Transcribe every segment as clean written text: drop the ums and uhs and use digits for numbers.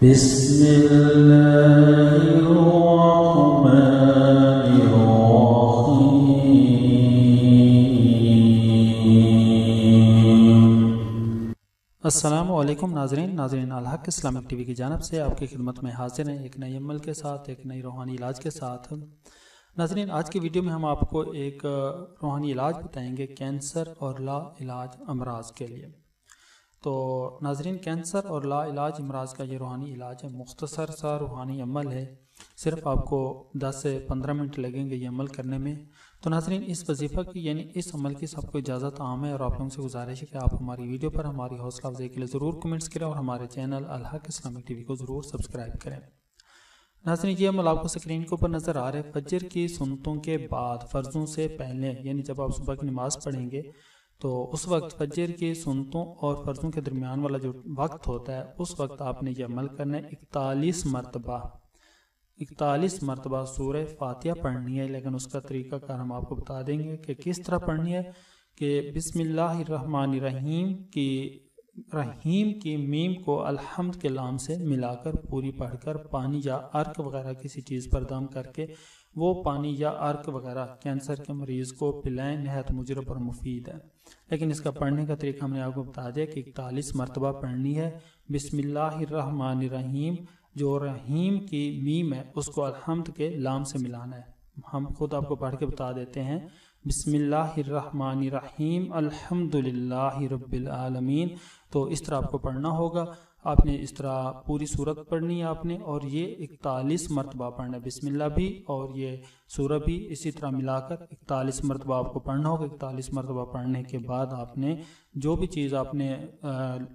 بسم اللہ الرحمن الرحیم۔ السلام علیکم ناظرین الحق اسلامک ٹی وی کی جانب سے آپ کی خدمت میں حاضر ہیں ایک نئے عمل کے ساتھ، ایک نئی روحانی علاج کے ساتھ۔ ناظرین آج کی ویڈیو میں ہم آپ کو ایک روحانی علاج بتائیں گے کینسر اور لا علاج امراض کے لیے۔ تو ناظرین کینسر اور لا علاج امراض کا یہ روحانی علاج ہے، مختصر سا روحانی عمل ہے، صرف آپ کو 10 سے 15 منٹ لگیں گے یہ عمل کرنے میں۔ تو ناظرین اس وظیفہ کی یعنی اس عمل کی سب کو اجازت عام ہے، اور آپ لوگوں سے گزارش ہے کہ آپ ہماری ویڈیو پر ہماری حوصلہ افزائی کے لیے ضرور کمنٹس کریں اور ہمارے چینل الحق اسلامک ٹی وی کو ضرور سبسکرائب کریں۔ ناظرین یہ عمل آپ کو سکرین کے اوپر نظر آ رہا ہے، فجر کی سنتوں کے بعد فرضوں سے پہلے، یعنی جب آپ صبح کی نماز پڑھیں گے تو اس وقت فجر کی سنتوں اور فرضوں کے درمیان والا جو وقت ہوتا ہے اس وقت آپ نے یہ عمل کرنا ہے 41 مرتبہ سورہ فاتحہ پڑھنی ہے، لیکن اس کا طریقہ کار ہم آپ کو بتا دیں گے کہ کس طرح پڑھنی ہے۔ کہ بسم اللہ الرحمن الرحیم کی میم کو الحمد کے لام سے ملا کر پوری پڑھ کر پانی یا عرق وغیرہ کسی چیز پر دم کر کے وہ پانی یا عرق وغیرہ کینسر کے مریض کو پلائیں، نہایت مجرب اور مفید ہے۔ لیکن اس کا پڑھنے کا طریقہ ہم نے آپ کو بتا دیا کہ 41 مرتبہ پڑھنی ہے۔ بسم اللہ الرحمن الرحیم، جو رحیم کی میم ہے اس کو الحمد کے لام سے ملانا ہے۔ ہم خود آپ کو پڑھ کے بتا دیتے ہیں، بسم اللہ الرحمن الرحیم الحمدللہ رب العالمین۔ تو اس طرح آپ کو پڑھنا ہوگا، آپ نے اس طرح پوری سورت پڑھنی ہے آپ نے، اور یہ 41 مرتبہ پڑھنا ہے، بسم اللہ بھی اور یہ سورہ بھی اسی طرح ملا کر 41 مرتبہ آپ کو پڑھنا ہوگا۔ 41 مرتبہ پڑھنے کے بعد آپ نے جو بھی چیز آپ نے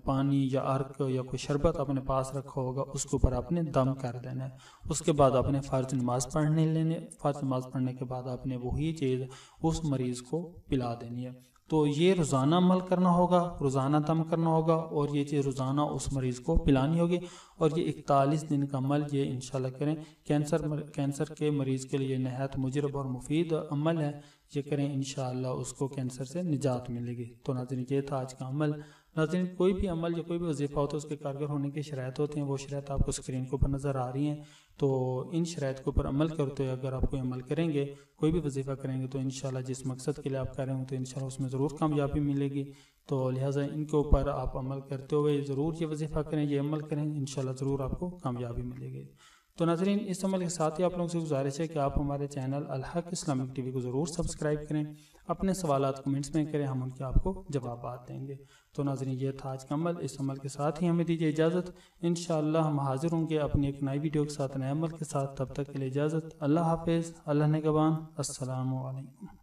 پانی یا عرق یا کوئی شربت اپنے پاس رکھا ہوگا اس کے اوپر آپ نے دم کر دینا ہے۔ اس کے بعد آپ نے فرض نماز پڑھنے کے بعد آپ نے وہی چیز اس مریض کو پلا دینی ہے۔ تو یہ روزانہ عمل کرنا ہوگا، روزانہ دم کرنا ہوگا، اور یہ چیز روزانہ اس مریض کو پلانی ہوگی، اور یہ 41 دن کا عمل یہ انشاءاللہ کریں۔ کینسر کے مریض کے لیے نہایت مجرب اور مفید عمل ہے، یہ کریں انشاءاللہ اس کو کینسر سے نجات ملے گی۔ تو ناظرین یہ تھا آج کا عمل۔ ناظرین کوئی بھی عمل یا کوئی بھی وظیفہ ہوتا ہے اس کے کارگر ہونے کی شرائط ہوتے ہیں، وہ شرائط آپ کو اسکرین کے اوپر نظر آ رہی ہیں۔ تو ان شرائط کے اوپر عمل کرتے ہوئے اگر آپ کوئی عمل کریں گے، کوئی بھی وظیفہ کریں گے، تو انشاءاللہ جس مقصد کے لیے آپ کر رہے ہوں تو انشاءاللہ اس میں ضرور کامیابی ملے گی۔ تو لہٰذا ان کے اوپر آپ عمل کرتے ہوئے ضرور یہ وظیفہ کریں، یہ عمل کریں، انشاءاللہ ضرور آپ کو کامیابی ملے گی۔ تو ناظرین اس عمل کے ساتھ ہی آپ لوگوں سے گزارش ہے کہ آپ ہمارے چینل الحق اسلامک ٹی وی کو ضرور سبسکرائب کریں، اپنے سوالات کمنٹس میں کریں، ہم ان کے آپ کو جوابات دیں گے۔ تو ناظرین یہ تھا آج کا عمل، اس عمل کے ساتھ ہی ہمیں دیجیے اجازت، انشاءاللہ ہم حاضر ہوں گے اپنی ایک نئی ویڈیو کے ساتھ، نئے عمل کے ساتھ۔ تب تک کے لیے اجازت، اللہ حافظ، اللہ نگہبان، السلام علیکم۔